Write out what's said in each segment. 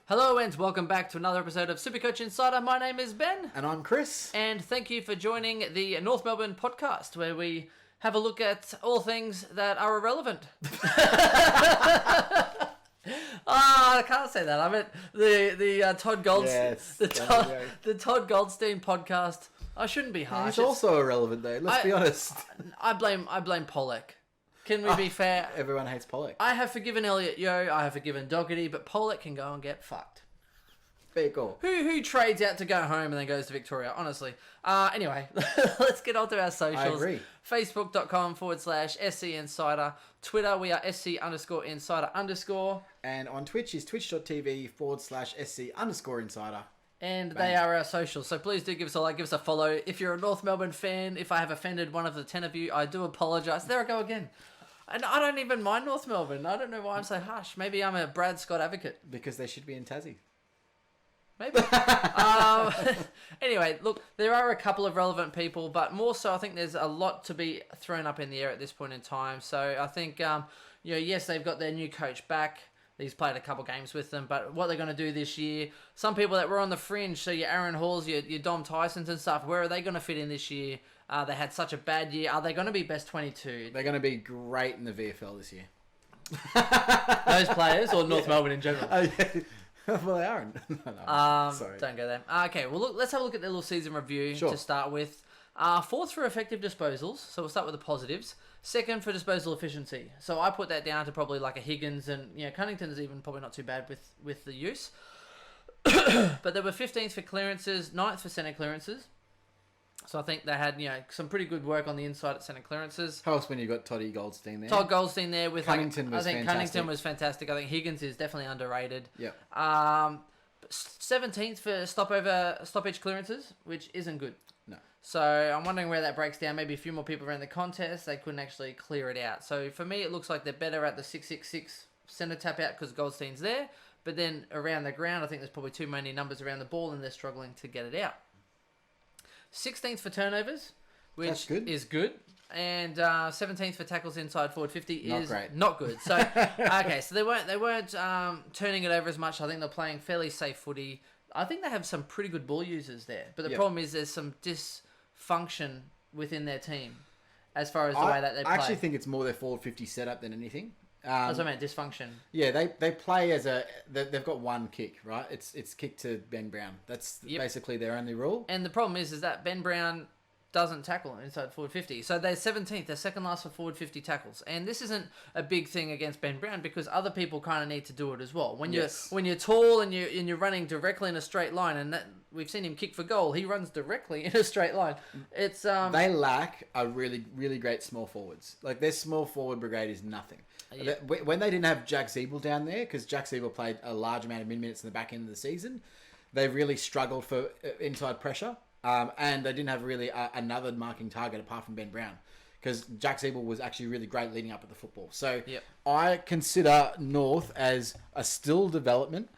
Hello and welcome back to another episode of SuperCoach Insider. My name is Ben. And I'm Chris. And thank you for joining the North Melbourne podcast, where we have a look at all things that are irrelevant. I can't say that. I meant the Todd Goldstein, the Todd Goldstein podcast. I shouldn't be harsh. It's also irrelevant though. Let's be honest. I blame Pollock. Can we be fair? Everyone hates Pollock. I have forgiven Elliot Yeo. I have forgiven Doherty, but Pollock can go and get fucked. Very cool. Who trades out to go home and then goes to Victoria, honestly. Anyway, let's get on to our socials. I agree. Facebook.com/SC Insider. Twitter, we are SC_Insider_. And on Twitch is twitch.tv/SC_Insider. And they are our socials. So please do give us a like, give us a follow. If you're a North Melbourne fan, if I have offended one of the 10 of you, I do apologise. There I go again. And I don't even mind North Melbourne. I don't know why I'm so harsh. Maybe I'm a Brad Scott advocate. Because they should be in Tassie. Maybe. Anyway, look, there are a couple of relevant people, but more so I think there's a lot to be thrown up in the air at this point in time. So I think, yes, they've got their new coach back. He's played a couple games with them, but what they're going to do this year, some people that were on the fringe, so your Aaron Halls, your Dom Tysons and stuff, where are they going to fit in this year? They had such a bad year. Are they going to be best 22? They're going to be great in the VFL this year. Those players or North Melbourne in general? Oh, yeah. Well, they aren't. No, sorry. Don't go there. Okay, well, look, let's have a look at their little season review to start with. Fourth for effective disposals, so we'll start with the positives. Second for disposal efficiency. So I put that down to probably like a Higgins, and Cunnington's even probably not too bad with the use. But they were 15th for clearances, 9th for centre clearances. So I think they had some pretty good work on the inside at centre clearances. Helps when you got Toddy Goldstein there. Todd Goldstein there with Cunnington was fantastic. Cunnington was fantastic. I think Higgins is definitely underrated. Yep. 17th for stoppage clearances, which isn't good. No. So I'm wondering where that breaks down. Maybe a few more people around the contest, they couldn't actually clear it out. So for me, it looks like they're better at the 666 centre tap out because Goldstein's there. But then around the ground, I think there's probably too many numbers around the ball and they're struggling to get it out. 16th for turnovers, which is good. And 17th for tackles inside forward 50 is not good. So okay, so they weren't turning it over as much. I think they're playing fairly safe footy. I think they have some pretty good ball users there. But the problem is there's some dysfunction within their team as far as the way that they play. I actually think it's more their forward 50 setup than anything. That's what I meant, dysfunction. Yeah, they play as they've got one kick, right? It's kick to Ben Brown. That's basically their only rule. And the problem is that Ben Brown doesn't tackle inside forward 50. So they're 17th. They're second last for forward 50 tackles. And this isn't a big thing against Ben Brown because other people kind of need to do it as well. When you're tall and you're running directly in a straight line, and we've seen him kick for goal, he runs directly in a straight line. It's they lack a really, really great small forwards. Like their small forward brigade is nothing. Yeah. When they didn't have Jack Zeeble down there, because Jack Zeeble played a large amount of minutes in the back end of the season, they really struggled for inside pressure. And they didn't have really another marking target apart from Ben Brown, because Jack Zeeble was actually really great leading up at the football. So I consider North as a still development.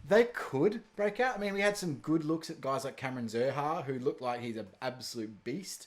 They could break out. I mean, we had some good looks at guys like Cameron Zerha, who looked like he's an absolute beast.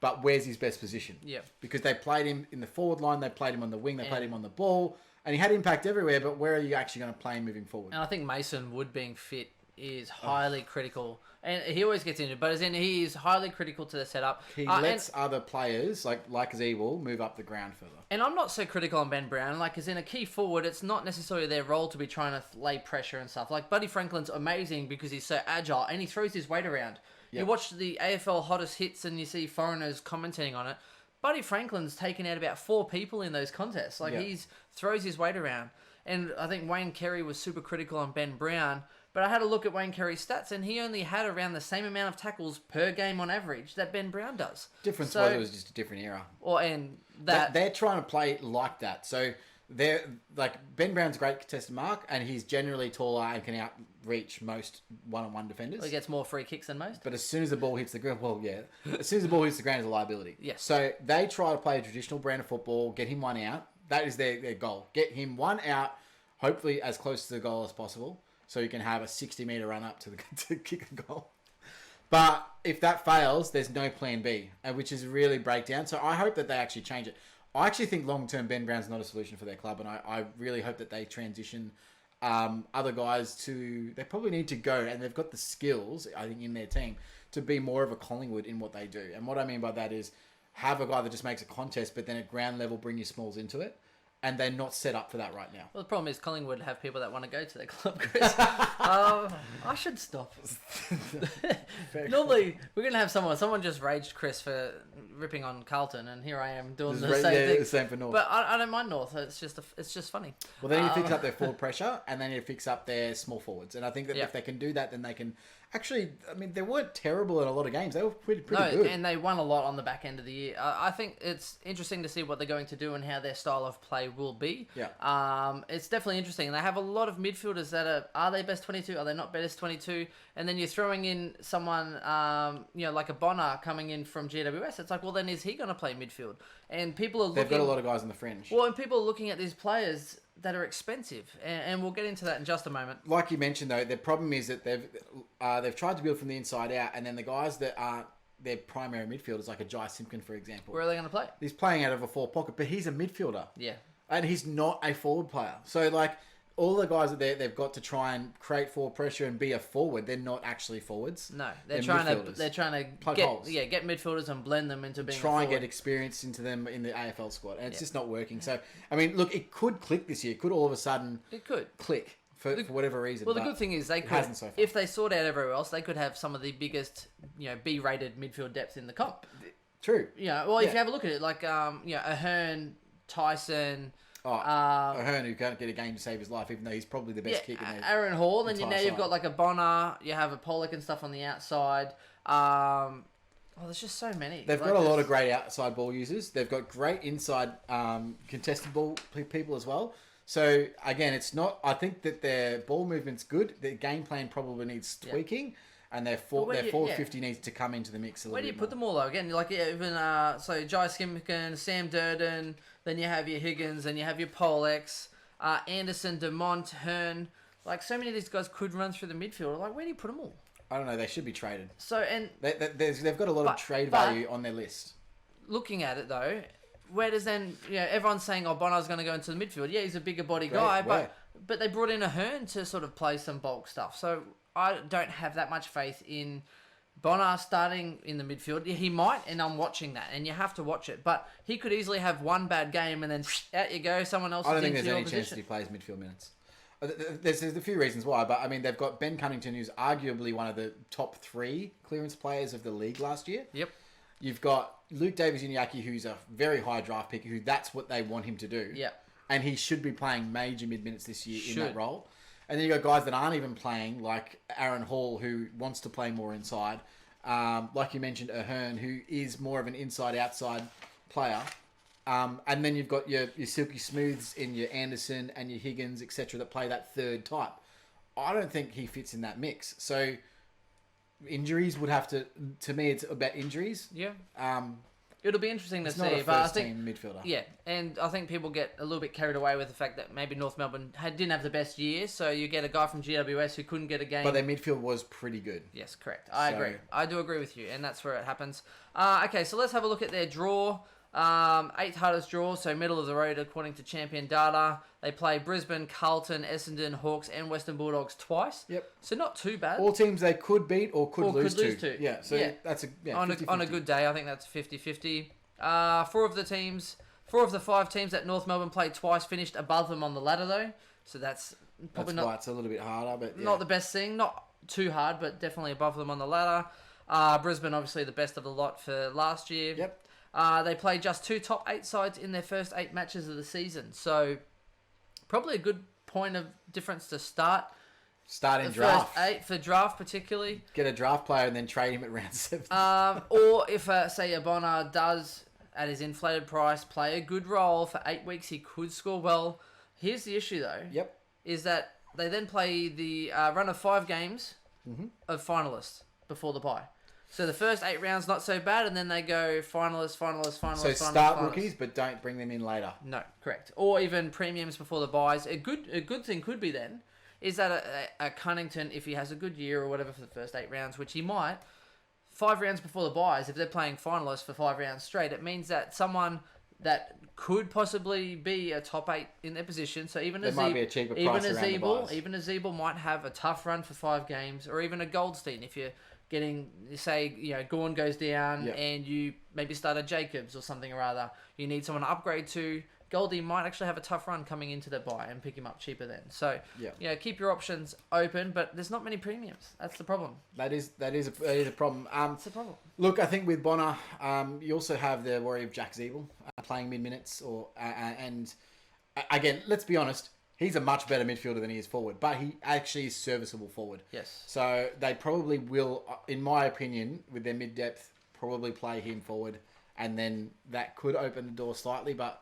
But where's his best position? Yeah. Because they played him in the forward line, they played him on the wing, they played him on the ball, and he had impact everywhere, but where are you actually going to play him moving forward? And I think Mason Wood being fit is highly critical. And he always gets injured, but as in he is highly critical to the setup. He lets other players, like Zeeble, move up the ground further. And I'm not so critical on Ben Brown. Like, as in a key forward, it's not necessarily their role to be trying to lay pressure and stuff. Like, Buddy Franklin's amazing because he's so agile and he throws his weight around. Yep. You watch the AFL hottest hits and you see foreigners commentating on it. Buddy Franklin's taken out about 4 people in those contests. Like, he throws his weight around. And I think Wayne Carey was super critical on Ben Brown. But I had a look at Wayne Carey's stats, and he only had around the same amount of tackles per game on average that Ben Brown does. Difference was it was just a different era. They're trying to play like that. So they're like Ben Brown's a great contested mark, and he's generally taller and can outreach most one-on-one defenders. He gets more free kicks than most. But as soon as the ball hits the ground, as soon as the ball hits the ground, it's a liability. Yes. So they try to play a traditional brand of football, get him one out. That is their goal. Get him one out, hopefully as close to the goal as possible. So you can have a 60-metre run up to kick a goal. But if that fails, there's no plan B, which is really breakdown. So I hope that they actually change it. I actually think long-term Ben Brown's not a solution for their club, and I really hope that they transition other guys they probably need to go, and they've got the skills, I think, in their team to be more of a Collingwood in what they do. And what I mean by that is have a guy that just makes a contest, but then at ground level bring your smalls into it. And they're not set up for that right now. Well, the problem is Collingwood have people that want to go to their club, Chris. I should stop. Normally, we're going to have someone just raged Chris for ripping on Carlton, and here I am doing the same thing. The same for North. But I don't mind North. It's just funny. Well, they need to fix up their forward pressure, and they need to fix up their small forwards. And I think that if they can do that, then they can... Actually, I mean, they weren't terrible in a lot of games. They were pretty good. And they won a lot on the back end of the year. I think it's interesting to see what they're going to do and how their style of play will be. Yeah. It's definitely interesting. They have a lot of midfielders that are they best 22? Are they not best 22? And then you're throwing in someone, like a Bonner coming in from GWS. It's like, well, then is he going to play midfield? And people are looking... They've got a lot of guys on the fringe. Well, and people are looking at these players that are expensive, and we'll get into that in just a moment. Like you mentioned, though, the problem is that they've tried to build from the inside out, and then the guys that aren't their primary midfielders, like a Jai Simpkin, for example. Where are they going to play? He's playing out of a four pocket, but he's a midfielder. Yeah. And he's not a forward player. So, like, all the guys that they've got to try and create forward pressure and be a forward, they're not actually forwards. No, they're trying to plug holes. Get midfielders and blend them into being try and get experience into them in the AFL squad, and it's just not working. So, I mean, look, it could click this year. It could all of a sudden click for whatever reason. Well, the good thing is they could, so if they sort out everywhere else, they could have some of the biggest, B-rated midfield depth in the comp. True. If you have a look at it, like Ahern, Tyson. Ahern, who can't get a game to save his life, even though he's probably the best kick in the Aaron Hall, and now you've side. got like a Bonner, you have a Pollock and stuff on the outside. There's just so many. They've got a lot of great outside ball users. They've got great inside contested ball people as well. So again, it's not. I think that their ball movement's good. Their game plan probably needs tweaking. And their 450 needs to come into the mix a little bit. Where do you put them all though? Again, like even Jai Simpkin, Sam Durden, then you have your Higgins, and you have your Polex, Anderson, Demont, Hearn. Like so many of these guys could run through the midfield. Like where do you put them all? I don't know. They should be traded. So and they've got a lot of trade value on their list. Looking at it though, where does then everyone's saying Bonner's going to go into the midfield? Yeah, he's a bigger body guy, but they brought in a Hearn to sort of play some bulk stuff. So I don't have that much faith in Bonner starting in the midfield. He might, and I'm watching that, and you have to watch it. But he could easily have one bad game, and then out you go, someone else. I don't think there's any chance that he plays midfield minutes. There's a few reasons why, but I mean they've got Ben Cunnington, who's arguably one of the top 3 clearance players of the league last year. Yep. You've got Luke Davies-Uniacke, who's a very high draft pick, who that's what they want him to do. Yep. And he should be playing major mid-minutes this year in that role. And then you got guys that aren't even playing, like Aaron Hall, who wants to play more inside. Like you mentioned, Ahern, who is more of an inside-outside player. And then you've got your Silky Smooths in your Anderson and your Higgins, etc., that play that third type. I don't think he fits in that mix. So injuries would have to me, it's about injuries. Yeah. It'll be interesting to see. Not a first-team midfielder. Yeah, and I think people get a little bit carried away with the fact that maybe North Melbourne didn't have the best year, so you get a guy from GWS who couldn't get a game. But their midfield was pretty good. Yes, correct. I agree. I do agree with you, and that's where it happens. Okay, so let's have a look at their draw. 8th hardest draw, so middle of the road according to Champion Data. They play Brisbane, Carlton, Essendon, Hawks, and Western Bulldogs twice. Yep. So not too bad. All teams they could beat or could lose to. Yeah, so that's on a good day, I think that's 50-50. 4 of the 5 teams that North Melbourne played twice finished above them on the ladder though. So that's probably why it's a little bit harder, but not the best thing. Not too hard, but definitely above them on the ladder. Brisbane obviously the best of the lot for last year. Yep. They played just 2 top 8 sides in their first 8 matches of the season. So probably a good point of difference to start. Starting draft. First 8 for draft particularly. Get a draft player and then trade him at round 7. Or if, say, a Bonner does, at his inflated price, play a good role for 8 weeks, he could score well. Here's the issue, though. Yep. Is that they then play the run of 5 games of finalists before the bye. So the first 8 rounds, not so bad, and then they go finalists. So start rookies, but don't bring them in later. No, correct. Or even premiums before the buys. A good thing could be then, is that a Cunnington, if he has a good year or whatever for the first 8 rounds, which he might, 5 rounds before the buys, if they're playing finalists for 5 rounds straight, it means that someone that could possibly be a top 8 in their position. So even There might be a cheaper price around the buys. Even a Zeeble might have a tough run for 5 games, or even a Goldstein if you're getting, say, Gorn goes down and you maybe start a Jacobs or something or other. You need someone to upgrade to. Goldie might actually have a tough run coming into the buy and pick him up cheaper then. So, keep your options open, but there's not many premiums. That's the problem. That is a problem. It's a problem. Look, I think with Bonner, you also have the worry of Jack Zeeble playing mid-minutes. And again, let's be honest, he's a much better midfielder than he is forward, but he actually is serviceable forward. Yes. So they probably will, in my opinion, with their mid-depth, probably play him forward, and then that could open the door slightly, but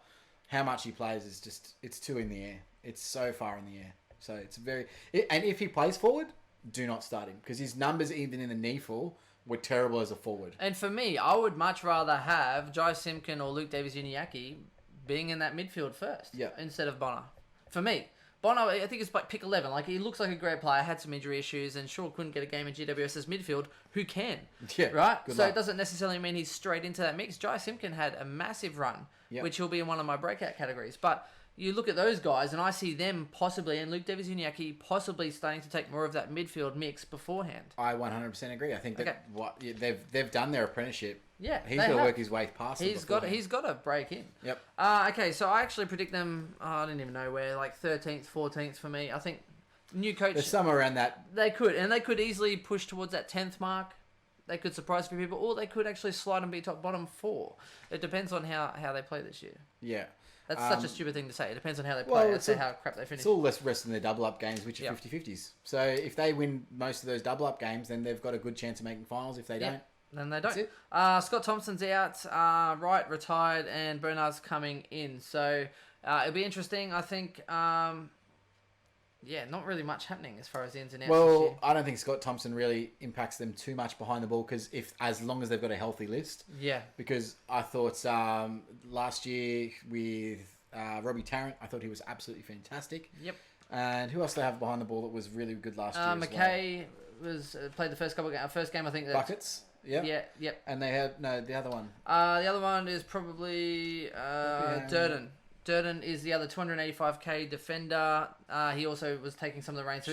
how much he plays is just, it's too in the air. It's so far in the air. So it's and if he plays forward, do not start him, because his numbers, even in the NEFL, were terrible as a forward. And for me, I would much rather have Jai Simpkin or Luke Davies-Uniacke being in that midfield first instead of Bonner. For me. Bonner, I think it's like pick 11. Like, he looks like a great player, had some injury issues, and sure couldn't get a game in GWS's midfield. Who can? Yeah, right? So luck. it doesn't necessarily mean he's straight into that mix. Jai Simpkin had a massive run, which he'll be in one of my breakout categories. But you look at those guys, and I see them possibly, and Luke Davies-Uniacke possibly starting to take more of that midfield mix beforehand. I 100% agree. I think that they've done their apprenticeship. Yeah, he's got to work his way past it. He's got to break in. Yep. Okay, so I actually predict them. I didn't even know where, like 13th, 14th for me. I think new coach. There's somewhere around that. They could easily push towards that 10th mark. They could surprise a few people, or they could actually slide and be bottom 4. It depends on how they play this year. Yeah. That's such a stupid thing to say. It depends on how they play. Let's say how crap they finish. It's all less rest in their double-up games, which are 50-50s. So if they win most of those double-up games, then they've got a good chance of making finals. If they don't, then they don't. That's it. Scott Thompson's out. Wright retired, and Bernard's coming in. So it'll be interesting. I think, not really much happening as far as the ins and outs this year. Well, I don't think Scott Thompson really impacts them too much behind the ball, because as long as they've got a healthy list. Yeah. Because I thought last year with Robbie Tarrant, I thought he was absolutely fantastic. Yep. And who else do they have behind the ball that was really good last year? McKay played the first first game, I think. Buckets. Yep. Yeah. Yep. And they had the other one. The other one is probably Durden. Durden is the other 285k defender. He also was taking some of the reins. So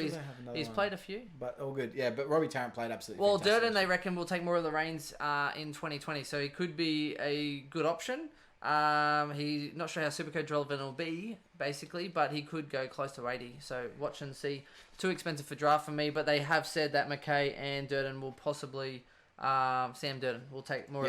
he's played a few. But all good. Yeah, but Robbie Tarrant played absolutely well, fantastic. Durden, they reckon, will take more of the reins in 2020. So he could be a good option. He's not sure how SuperCoach relevant will be, basically, but he could go close to 80. So watch and see. Too expensive for draft for me, but they have said that McKay and Durden will possibly... Sam Durden will take more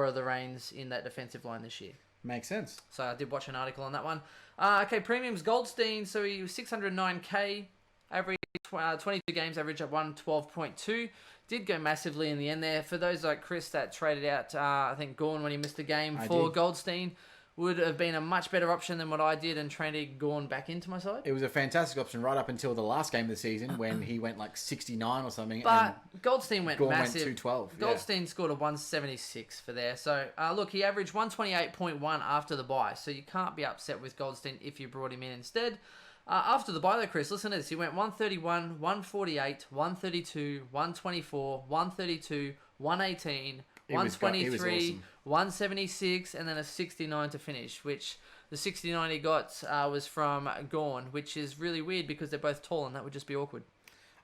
of the reins in that defensive line this year. Makes sense. So I did watch an article on that one. Okay, premiums Goldstein. So he was 609k, average 22 games, average at 112.2. Did go massively in the end there. For those like Chris that traded out, I think Gorn when he missed a game for Goldstein, would have been a much better option than what I did and traded Gorn back into my side. It was a fantastic option right up until the last game of the season when he went like 69 or something. But Goldstein went Gorn massive. Went 212. Goldstein scored a 176 for there. So, look, he averaged 128.1 after the bye. So you can't be upset with Goldstein if you brought him in instead. After the bye though, Chris, listen to this. He went 131, 148, 132, 124, 132, 118... 123, awesome. 176, and then a 69 to finish, which the 69 he got was from Gorn, which is really weird because they're both tall and that would just be awkward.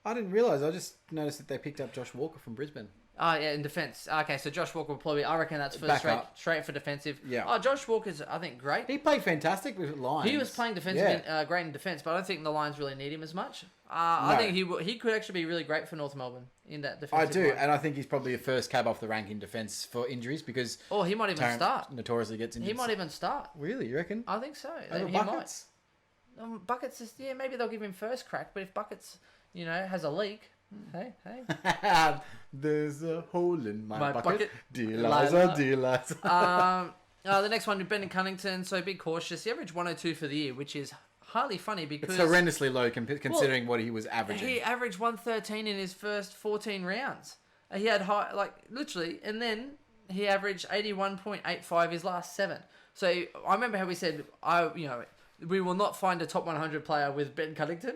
I didn't realise. I just noticed that they picked up Josh Walker from Brisbane. Yeah, in defence. Okay, so Josh Walker will probably... I reckon that's for straight for defensive. Yeah. Josh Walker's, I think, great. He played fantastic with Lions. He was playing defensive, great in defence, but I don't think the Lions really need him as much. I think he could actually be really great for North Melbourne in that defensive I do, line. and I think he's probably the first cab off the rank in defence for injuries because... Oh, he might even Tarrant start. Notoriously gets injured. He might even start. Really, you reckon? I think so. Over He Buckets? might. Buckets is... Yeah, maybe they'll give him first crack, but if Buckets, has a leak... Hey. There's a hole in my bucket. Dear Liza. Liza. The next one, Brendan Cunnington. So be cautious. He averaged 102 for the year, which is highly funny because... It's horrendously low considering what he was averaging. He averaged 113 in his first 14 rounds. He had high, literally, and then he averaged 81.85 his last 7. So I remember how we said, we will not find a top 100 player with Ben Cuddington.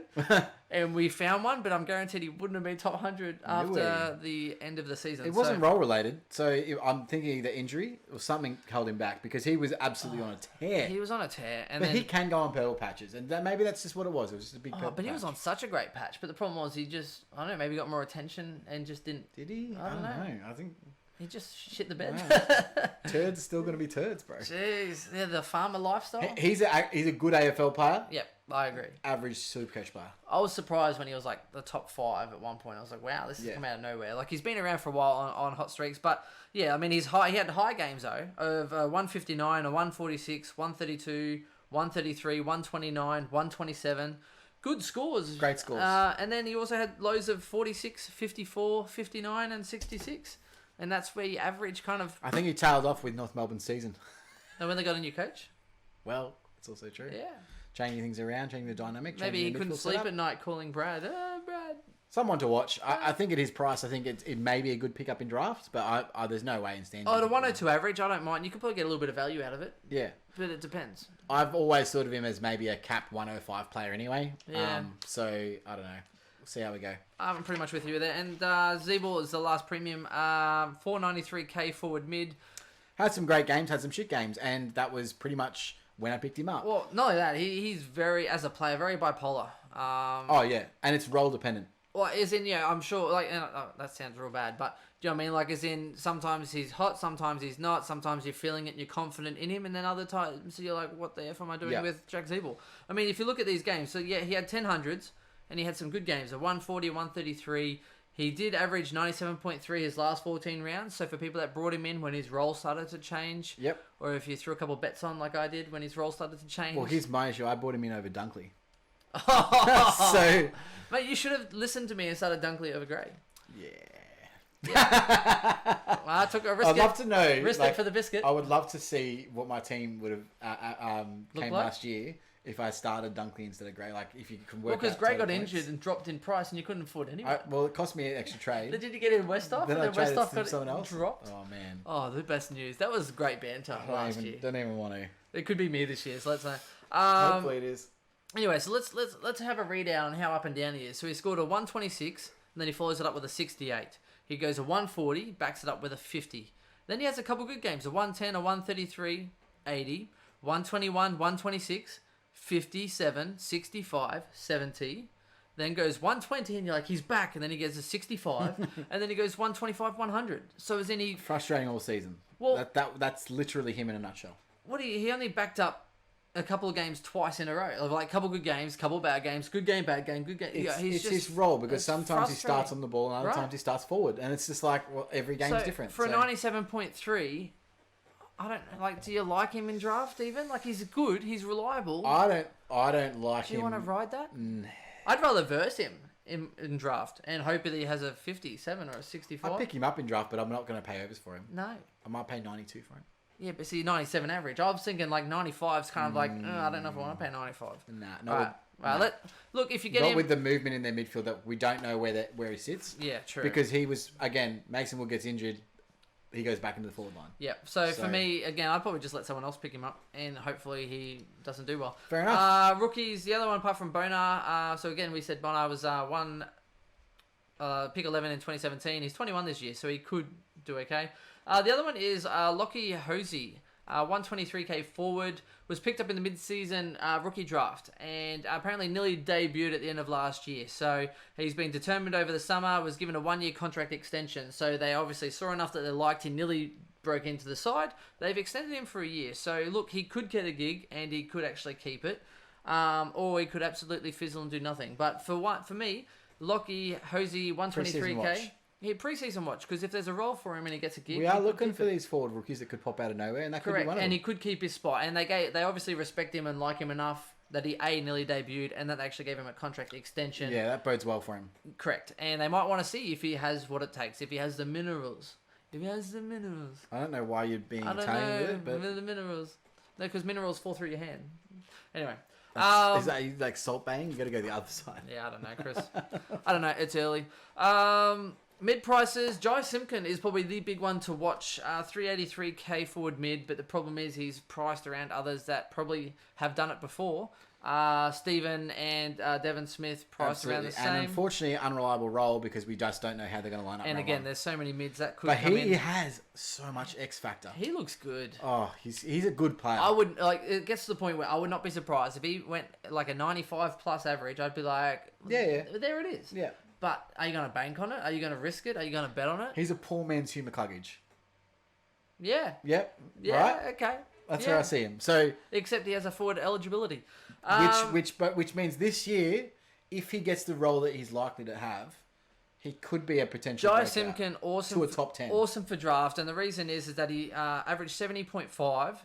And we found one, but I'm guaranteed he wouldn't have been top 100 after the end of the season. It wasn't role related, so I'm thinking the injury or something held him back because he was absolutely on a tear. He was on a tear. But he can go on purple patches, and maybe that's just what it was. It was just a big purple But he was patch. on such a great patch. But the problem was he just, I don't know, maybe got more attention and just didn't. Did he? I don't know. I think He just shit the bed. wow. Turds are still going to be turds, bro. Jeez, yeah, the farmer lifestyle. He's a good AFL player. Yep, I agree. Average SuperCoach player. I was surprised when he was like the top 5 at one point. I was like, wow, this has come out of nowhere. Like he's been around for a while on hot streaks, but yeah, I mean he had high games though of 159, a 146, 132, 133, 129, 127. Good scores. Great scores. And then he also had lows of 46, 54, 59, and 66. And that's where you average kind of. I think he tailed off with North Melbourne season. And when they got a new coach? Well, it's also true. Yeah. Changing things around, changing the dynamic. Maybe he couldn't sleep setup. at night calling Brad. Brad. Someone to watch. I think at his price, I think it may be a good pickup in drafts, but there's no way in standing. Oh, the 102 average, I don't mind. You could probably get a little bit of value out of it. Yeah. But it depends. I've always thought of him as maybe a cap 105 player anyway. Yeah. So, I don't know. We'll see how we go. I'm pretty much with you there. And Zeeble is the last premium. 493k forward mid. Had some great games, had some shit games, and that was pretty much when I picked him up. Well, not only that, he's very, as a player, very bipolar. Oh, yeah. And it's role dependent. Well, as in, yeah, I'm sure, like, that sounds real bad, but do you know what I mean? Like, as in, sometimes he's hot, sometimes he's not, sometimes you're feeling it and you're confident in him, and then other times you're like, what the F am I doing with Jack Zeeble? I mean, if you look at these games, so yeah, he had 10 hundreds, and he had some good games, a 140, 133. He did average 97.3 his last 14 rounds, so for people that brought him in when his role started to change, or if you threw a couple of bets on like I did when his role started to change. Well, here's my issue. I brought him in over Dunkley. So, mate, you should have listened to me and started Dunkley over Gray. Yeah. Well, I took a risk. I'd love to know. Risk it for the biscuit. I would love to see what my team would have came like? last year if I started Dunkley instead of Gray. Like if you can work. Well, because out Gray total got points. injured and dropped in price, and you couldn't afford anyway. Well, it cost me an extra trade. Did you get in Westhoff? Then And I then traded Westhoff to got someone else. dropped. Oh man. Oh, the best news. That was great banter last year. Don't even want to. It could be me this year. So let's know. Hopefully it is. Anyway, so let's have a readout on how up and down he is. So he scored a 126, and then he follows it up with a 68. He goes a 140, backs it up with a 50. Then he has a couple good games, a 110, a 133, 80, 121, 126, 57, 65, 70. Then goes 120, and you're like, he's back. And then he gets a 65, and then he goes 125, 100. So as in he... Frustrating all season. Well, that's literally him in a nutshell. He only backed up a couple of games twice in a row. Like a couple good games, couple bad games, good game, bad game, good game. It's his role because sometimes he starts on the ball and other times he starts forward, and it's just like, well, every game's different. For a 97.3, I don't like. Do you like him in draft even? Like he's good, he's reliable. I don't like him. Do you want to ride that? I'd rather verse him in draft and hope that he has a 57 or a 65. I'd pick him up in draft, but I'm not going to pay overs for him. No. I might pay 92 for him. Yeah, but see, 97 average. I was thinking like 95's kind of like, I don't know if I want to pay 95. Nah, no. Look, if you get not him... with the movement in their midfield that we don't know where he sits. Yeah, true. Because he was, again, Mason Wood gets injured, he goes back into the forward line. Yeah, so for me, again, I'd probably just let someone else pick him up, and hopefully he doesn't do well. Fair enough. Rookies, the other one apart from Bonar, so again, we said Bonar was pick 11 in 2017. He's 21 this year, so he could do okay. The other one is Lockie Hosey, 123k forward, was picked up in the mid-season rookie draft, and apparently nearly debuted at the end of last year. So he's been determined over the summer, was given a 1-year contract extension. So they obviously saw enough that they liked him, nearly broke into the side. They've extended him for a year. So look, he could get a gig, and he could actually keep it, or he could absolutely fizzle and do nothing. But for me, Lockie Hosey, 123k. Yeah, pre-season watch, because if there's a role for him and he gets a gig... We are looking for these forward rookies that could pop out of nowhere, and that could be one of them. And he could keep his spot. And they obviously respect him and like him enough that he, nearly debuted, and that they actually gave him a contract extension. Yeah, that bodes well for him. Correct. And they might want to see if he has what it takes, if he has the minerals. I don't know why you're being tame with it, but... the minerals. No, because minerals fall through your hand. Anyway... is that like salt bang? You got to go the other side. Yeah, I don't know, Chris. I don't know. It's early. Mid prices, Jai Simpkin is probably the big one to watch. 383k forward mid, but the problem is he's priced around others that probably have done it before. Stephen and Devon Smith priced around the same. And unfortunately, unreliable role because we just don't know how they're going to line up. And again, there's so many mids that could but come in. He has so much X factor. He looks good. Oh, he's a good player. I would it gets to the point where I would not be surprised if he went like a 95 plus average. I'd be like, yeah. There it is. Yeah. But are you going to bank on it? Are you going to risk it? Are you going to bet on it? He's a poor man's Hugh McCluggage. Yeah. Yep. Yeah. Right? Okay. That's where I see him. So, except he has a forward eligibility, which means this year, if he gets the role that he's likely to have, he could be a potential Jai Simpkin, awesome to a top 10. Awesome for draft, and the reason is that he averaged 70.5,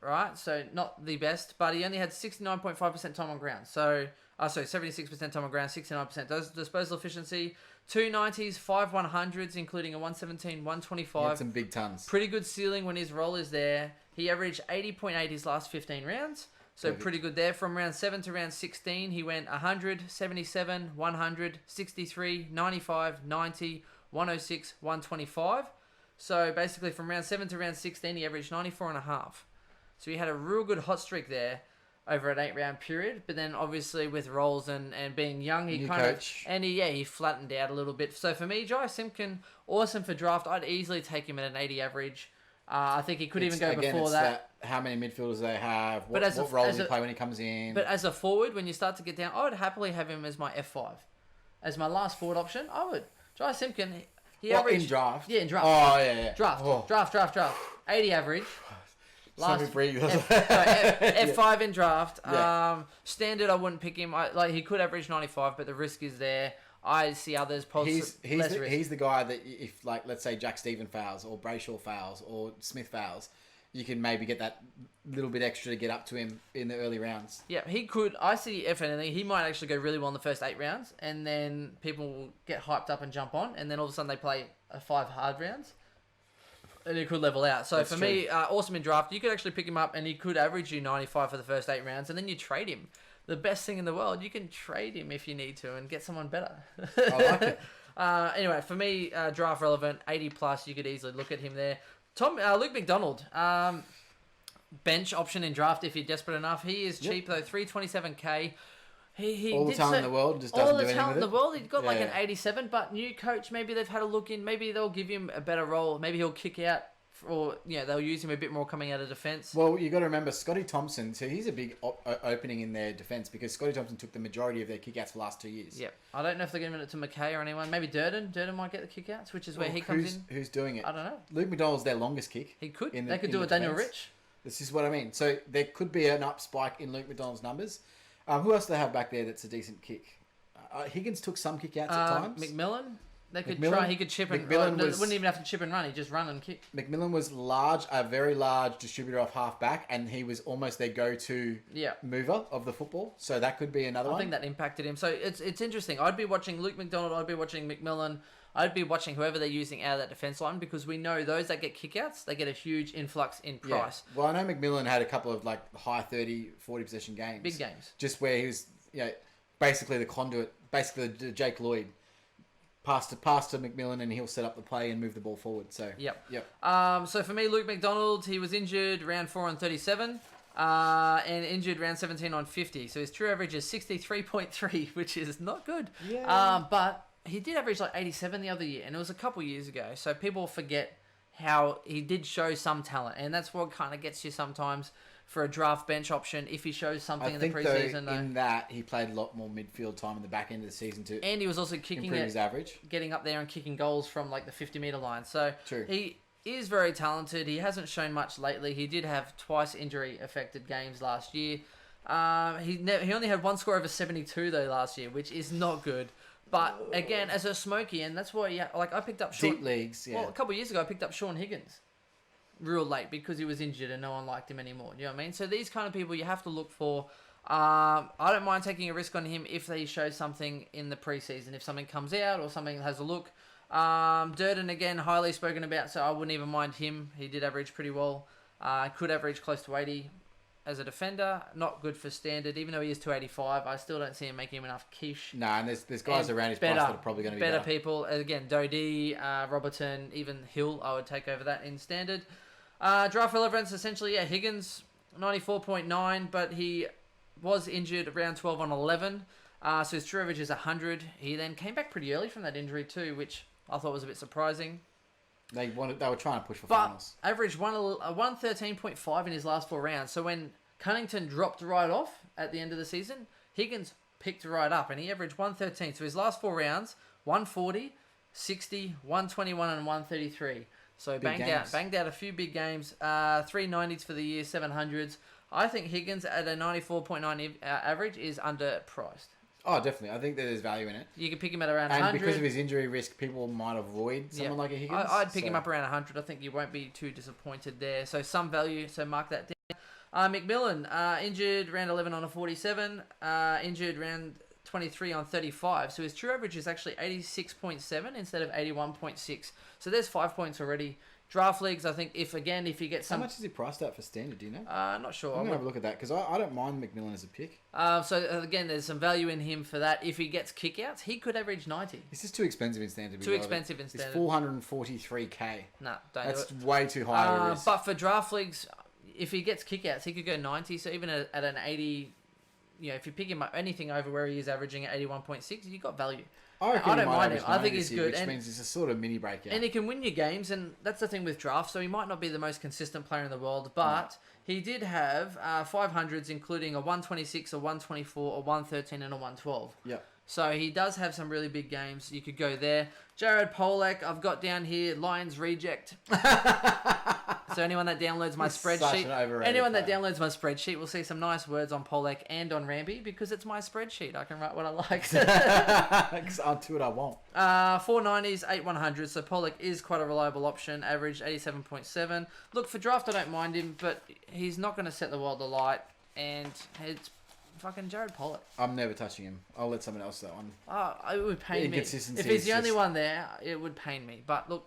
right? So not the best, but he only had 69.5% time on ground. So 76% time on ground, 69% disposal efficiency, 290s, 5 100s, including a 117, 125. He had some big tons. Pretty good ceiling when his role is there. He averaged 80.8 his last 15 rounds. So Perfect. pretty good there. From round 7 to round 16, he went 100, 77, 100, 63, 95, 90, 106, 125. So basically from round 7 to round 16, he averaged 94.5. So he had a real good hot streak there over an 8-round period. But then obviously with roles and being young, he he flattened out a little bit. So for me, Jai Simpkin, awesome for draft. I'd easily take him at an 80 average. I think he could even go before that. How many midfielders they have, what what role does he play when he comes in. But as a forward, when you start to get down, I would happily have him as my F5. As my last forward option, I would. Jai Simpkin, he averaged... in draft? Yeah, in draft. Oh, yeah. Draft. 80 average. F5 in draft. Yeah. Standard, I wouldn't pick him. He could average 95, but the risk is there. I see others he's the guy that if, like, let's say Jack Stephen fouls or Brayshaw fouls or Smith fouls, you can maybe get that little bit extra to get up to him in the early rounds. Yeah, he could. I see, if anything, he might actually go really well in the first 8 rounds, and then people will get hyped up and jump on, and then all of a sudden they play 5 hard rounds, and he could level out. So that's for me, awesome in draft. You could actually pick him up, and he could average you 95 for the first 8 rounds, and then you trade him. The best thing in the world, you can trade him if you need to and get someone better. I like it. Anyway, for me, draft relevant, 80 plus, you could easily look at him there. Luke McDonald, bench option in draft if you're desperate enough. He is cheap though, 327k. He all the talent in the world, just doesn't do anything with it. All the talent in the world. He's got like an 87, but new coach, maybe they've had a look in. Maybe they'll give him a better role. Maybe he'll kick out. Or they'll use him a bit more coming out of defence. Well, you got to remember Scotty Thompson. So he's a big opening in their defence because Scotty Thompson took the majority of their kickouts for the last 2 years. Yep. I don't know if they're giving it to McKay or anyone. Maybe Durden. Durden might get the kickouts, which is where he comes in. Who's doing it? I don't know. Luke McDonald's their longest kick. He could. They could do a Daniel Rich. This is what I mean. So there could be an up spike in Luke McDonald's numbers. Who else do they have back there that's a decent kick? Higgins took some kickouts at times. McMillan. They could try. He could chip and wouldn't even have to chip and run. He just run and kick. McMillan was a very large distributor off half back, and he was almost their go-to mover of the football. So that could be another one. I think that impacted him. So it's interesting. I'd be watching Luke McDonald. I'd be watching McMillan. I'd be watching whoever they're using out of that defence line because we know those that get kickouts, they get a huge influx in price. Yeah. Well, I know McMillan had a couple of like high 30, 40 possession games. Big games. Just where he was, basically the conduit, basically the Jake Lloyd. Pass to McMillan and he'll set up the play and move the ball forward. So Yep. So for me, Luke McDonald, he was injured round 4 on 37, and injured round 17 on 50. So his true average is 63.3, which is not good. Yeah. But he did average like 87 the other year, and it was a couple years ago. So people forget how he did show some talent, and that's what kind of gets you sometimes for a draft bench option if he shows something in the preseason. In that he played a lot more midfield time in the back end of the season to and he was also kicking his average, getting up there and kicking goals from like the 50-meter line. So True. He is very talented. He hasn't shown much lately. He did have twice injury affected games last year. He only had one score over 72 though last year, which is not good. But again, as a smoky, and that's why I picked up deep leagues. Yeah. Well, a couple of years ago I picked up Sean Higgins. Real late because he was injured and no one liked him anymore. You know what I mean? So these kind of people you have to look for. I don't mind taking a risk on him if they show something in the preseason. If something comes out or something has a look. Durden, again, highly spoken about, so I wouldn't even mind him. He did average pretty well. Could average close to 80 as a defender. Not good for standard. Even though he is 285, I still don't see him making him enough quiche. No, and there's guys around his price that are probably going to be better people. Again, Dodie, Robertson, even Hill, I would take over that in standard. Draft relevance, essentially, Higgins, 94.9, but he was injured around 12 on 11. So his true average is 100. He then came back pretty early from that injury too, which I thought was a bit surprising. They were trying to push for finals. Averaged 113.5 in his last 4 rounds. So when Cunnington dropped right off at the end of the season, Higgins picked right up, and he averaged 113. So his last 4 rounds, 140, 60, 121, and 133. So banged out a few big games. 390s for the year, 700s. I think Higgins at a 94.9 average is underpriced. Oh, definitely. I think that there's value in it. You could pick him at around 100. And because of his injury risk, people might avoid someone like a Higgins. I'd pick him up around 100. I think you won't be too disappointed there. So some value, so mark that down. McMillan, injured round 11 on a 47. Injured round 23 on 35. So his true average is actually 86.7 instead of 81.6. So there's 5 points already. Draft leagues, I think, if he gets some... How much is he priced at for standard, do you know? Not sure. I'm going to have a look at that, because I don't mind McMillan as a pick. So, again, there's some value in him for that. If he gets kickouts, he could average 90. This is too expensive in standard. Too expensive in standard. It's 443k. Nah, don't That's do it. way too high a risk. But for draft leagues, if he gets kickouts, he could go 90. So even at an 80... if you pick him up anything over where he is averaging at 81.6, you've got value. I don't mind him. I think he's good. Which means it's a sort of mini breakout. And he can win you games, and that's the thing with draft. So he might not be the most consistent player in the world, but he did have 500s, including a 126, a 124, a 113, and a 112. Yeah. So he does have some really big games. You could go there. Jared Polak, I've got down here, Lions reject. So anyone that downloads my spreadsheet, downloads my spreadsheet will see some nice words on Polak and on Ramby, because it's my spreadsheet. I can write what I like. I'll do what I want. 490s, 8100s. So Polak is quite a reliable option. Average 87.7. Look, for draft, I don't mind him, but he's not going to set the world alight, and it's fucking Jared Polak. I'm never touching him. I'll let someone else that one. It would pain me. If he's the only one there, it would pain me. But look,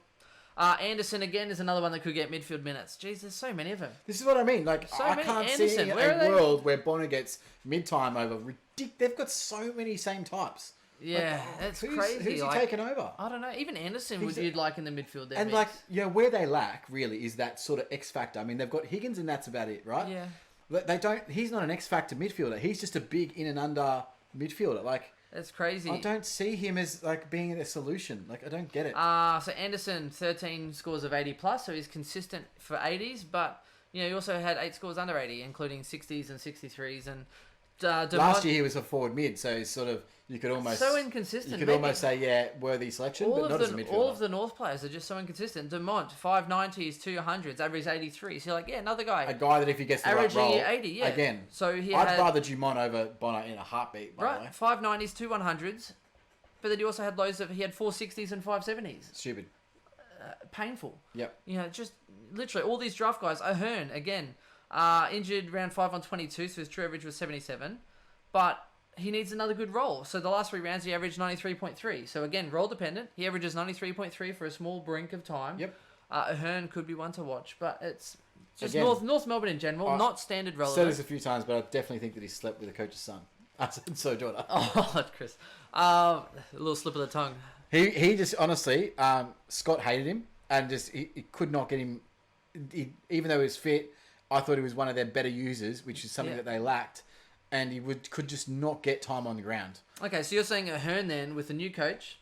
Anderson again is another one that could get midfield minutes. Jeez, there's so many of them. This is what I mean. Like, I can't see a world where Bonner gets mid-time over. They've got so many same types. Yeah, that's crazy. Who's he taking over? I don't know. Even Anderson you'd like in the midfield there. And where they lack really is that sort of X factor. I mean, they've got Higgins and that's about it, right? Yeah. They don't. He's not an X factor midfielder. He's just a big in and under midfielder. Like, that's crazy. I don't see him as being a solution. Like, I don't get it. So Anderson 13 scores of 80 plus, so he's consistent for 80s. But he also had 8 scores under 80, including 60s and 63s. And last year he was a forward mid, so he's sort of you could almost so inconsistent. You could almost say worthy selection, but not as a midfielder. All of the North players are just so inconsistent. Demont 590s, 200s, average 83. So you're like, another guy. A guy that if he gets the right role, 80, yeah. Again, so I'd rather Dumont over Bonner in a heartbeat. By the way. 590s, 2 100s, but then he also had loads of 460s and 570s. Stupid. Painful. Yep. Just literally all these draft guys. Ahern again, injured round 5 on 22, so his true average was 77, but he needs another good roll. So the last 3 rounds, he averaged 93.3. So again, role dependent. He averages 93.3 for a small brink of time. Yep. Ahern could be one to watch, but it's just again, North Melbourne in general, not standard relevant. I've said this a few times, but I definitely think that he slept with the coach's son. So Jordan. Oh, Chris. A little slip of the tongue. He just, honestly, Scott hated him, and just he could not get him, even though he was fit, I thought he was one of their better users, which is something that they lacked. And he could just not get time on the ground. Okay, so you're saying Ahern then with the new coach,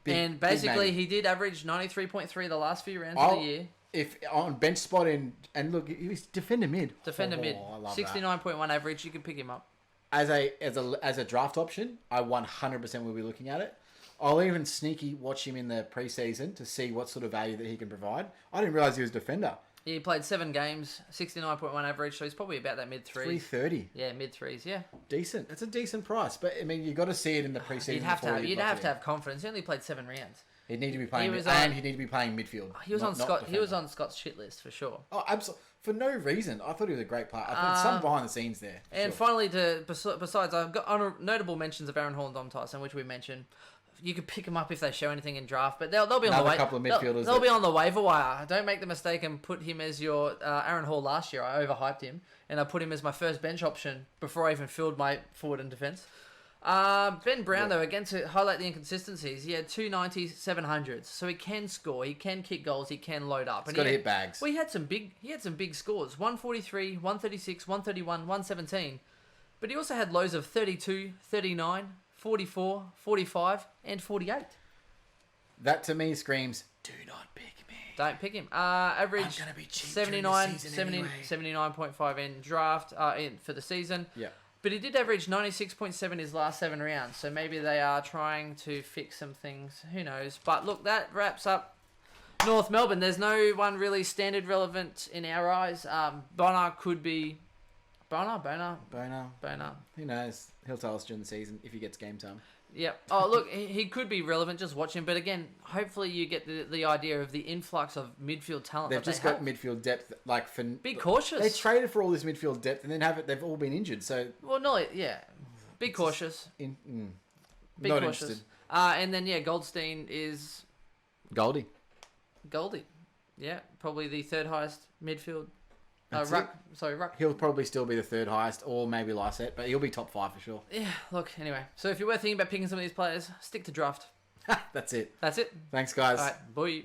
and basically he did average 93.3 the last few rounds of the year. If on bench spot and look, he was defender mid. Defender mid. 69.1 average. You can pick him up as a draft option. I 100% will be looking at it. I'll even sneaky watch him in the preseason to see what sort of value that he can provide. I didn't realize he was a defender. He played 7 games, 69.1 average, so he's probably about that mid-3s. 330. Yeah, mid-3s, yeah. Decent. That's a decent price, but I mean, you got to see it in the preseason. You'd have to have confidence. He only played 7 rounds. He'd need to be playing, he'd need to be playing midfield. He was on Scott's shit list for sure. Oh, absolutely. For no reason. I thought he was a great player. I thought some behind the scenes there. And finally, besides, I've got notable mentions of Aaron Hall and Dom Tyson, which we mentioned. you could pick them up if they show anything in draft, but they'll be on Another the couple of midfielders They'll be on the waiver wire. Don't make the mistake and put him as your Aaron Hall last year. I overhyped him and I put him as my first bench option before I even filled my forward and defense. Ben Brown though, again to highlight the inconsistencies, he had 290s, 700s, so he can score, he can kick goals, he can load up. He's got to hit bags. Well, he had some big scores: 143, 136, 131, 117. But he also had lows of 32, 39, 44, 45, and 48. That to me screams, do not pick me. Don't pick him. Average I'm gonna be cheap 79.5 in draft for the season. Yeah. But he did average 96.7 his last 7 rounds, so maybe they are trying to fix some things. Who knows? But look, that wraps up North Melbourne. There's no one really standard relevant in our eyes. Bonner could be... Boner. Who knows? He'll tell us during the season if he gets game time. Yep. Oh, look, he could be relevant. Just watch him. But again, hopefully you get the idea of the influx of midfield talent. They've just got midfield depth. Like for be cautious. They traded for all this midfield depth and then they've all been injured. So well, no, yeah. Be cautious. Be not cautious. interested. And then Goldstein is Goldie. Yeah, probably the third highest midfield. Ruck. Ruck. He'll probably still be the third highest, or maybe Lysette, but he'll be top 5 for sure. Yeah, look, anyway. So if you were thinking about picking some of these players, stick to draft. That's it. That's it. Thanks, guys. All right, bye.